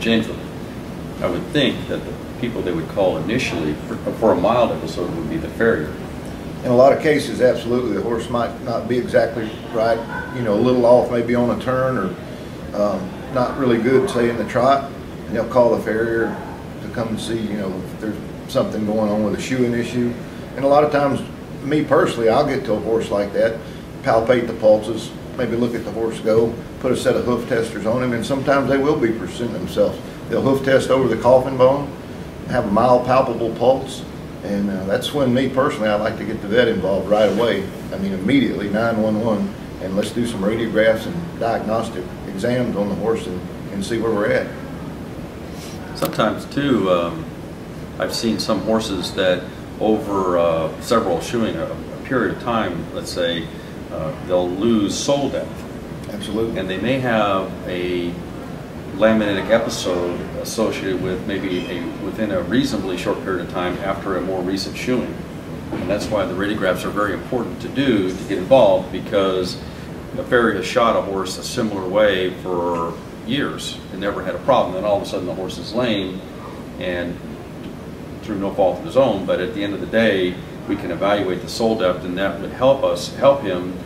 gently. I would think that the people they would call initially for a mild episode would be the farrier. In a lot of cases, absolutely, the horse might not be exactly right, you know, a little off maybe on a turn, or not really good, say, in the trot, and they'll call the farrier to come and see, you know, if there's something going on with a shoeing issue. And a lot of times, me personally, I'll get to a horse like that, palpate the pulses, maybe look at the horse go, put a set of hoof testers on him, and sometimes they will be presenting themselves. They'll hoof test over the coffin bone, have a mild palpable pulse, and that's when, me personally, I like to get the vet involved right away. I mean, immediately, 911, and let's do some radiographs and diagnostic exams on the horse and see where we're at. Sometimes too, I've seen some horses that over several shoeing, a period of time, let's say, they'll lose sole depth. Absolutely. And they may have a laminitic episode associated with maybe within a reasonably short period of time after a more recent shoeing. And that's why the radiographs are very important to do, to get involved, because the farrier has shot a horse a similar way for years and never had a problem. Then all of a sudden the horse is lame, and through no fault of his own, but at the end of the day, we can evaluate the sole depth, and that would help him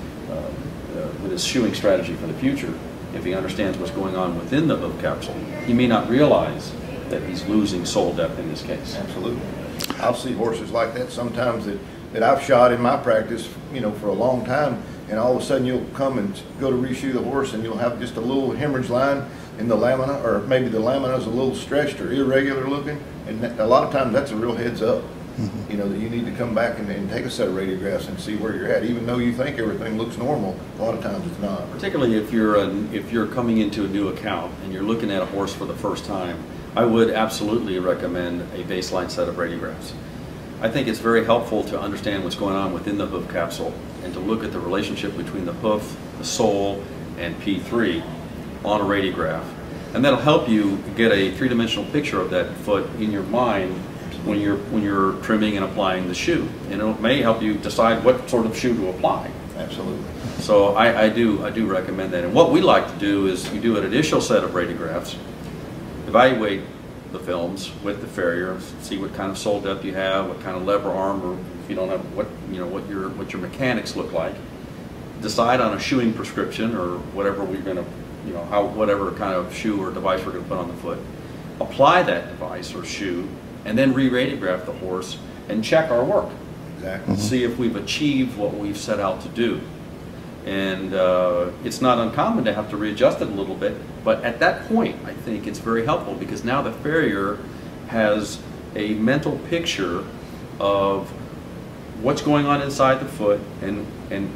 with his shoeing strategy for the future. If he understands what's going on within the hoof capsule, he may not realize that he's losing sole depth in this case. Absolutely. I'll see horses like that sometimes that I've shot in my practice, you know, for a long time, and all of a sudden you'll come and go to reshoe the horse and you'll have just a little hemorrhage line in the lamina, or maybe the lamina is a little stretched or irregular looking, and a lot of times that's a real heads up. You know, that you need to come back and take a set of radiographs and see where you're at, even though you think everything looks normal. A lot of times it's not. Particularly if you're coming into a new account and you're looking at a horse for the first time, I would absolutely recommend a baseline set of radiographs. I think it's very helpful to understand what's going on within the hoof capsule and to look at the relationship between the hoof, the sole, and P3 on a radiograph, and that'll help you get a three-dimensional picture of that foot in your mind when you're trimming and applying the shoe, and it may help you decide what sort of shoe to apply. Absolutely. So I do recommend that. And what we like to do is you do an initial set of radiographs, evaluate the films with the farrier, see what kind of sole depth you have, what kind of lever arm, or if you don't have, what your mechanics look like. Decide on a shoeing prescription or whatever we're going to, whatever kind of shoe or device we're going to put on the foot. Apply that device or shoe, and then re-radiograph the horse and check our work. Exactly. See if we've achieved what we've set out to do. And it's not uncommon to have to readjust it a little bit, but at that point I think it's very helpful, because now the farrier has a mental picture of what's going on inside the foot, and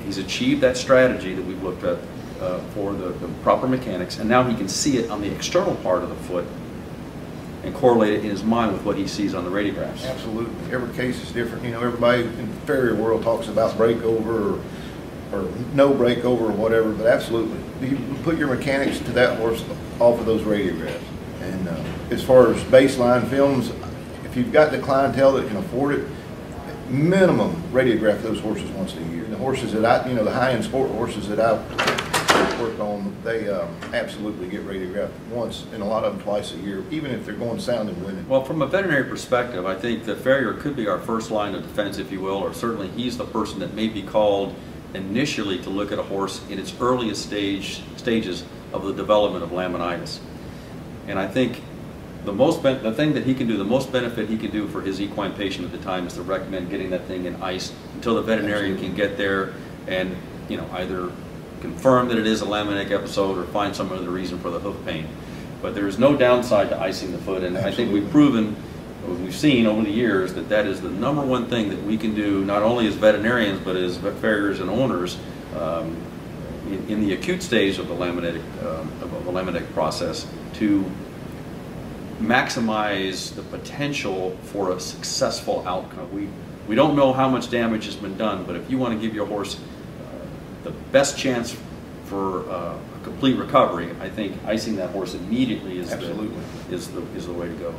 he's achieved that strategy that we've looked at for the proper mechanics, and now he can see it on the external part of the foot and correlate it in his mind with what he sees on the radiographs. Absolutely. Every case is different. You know, everybody in the farrier world talks about breakover or no breakover or whatever, but absolutely. You put your mechanics to that horse off of those radiographs. And as far as baseline films, if you've got the clientele that can afford it, minimum radiograph those horses once a year. The horses that I, the high-end sport horses that I work on, they absolutely get radiographed once, and a lot of them twice a year, even if they're going sound and winning. Well, from a veterinary perspective, I think the farrier could be our first line of defense, if you will, or certainly he's the person that may be called initially to look at a horse in its earliest stages of the development of laminitis. And I think the thing that he can do, the most benefit he can do for his equine patient at the time, is to recommend getting that thing in ice until the veterinarian can get there and either confirm that it is a laminitic episode or find some other reason for the hoof pain. But there is no downside to icing the foot, and I think we've seen over the years that that is the #1 thing that we can do, not only as veterinarians but as farriers and owners in the acute stage of the laminitic process, to maximize the potential for a successful outcome. We don't know how much damage has been done, but if you want to give your horse the best chance for a complete recovery, I think icing that horse immediately is the way to go.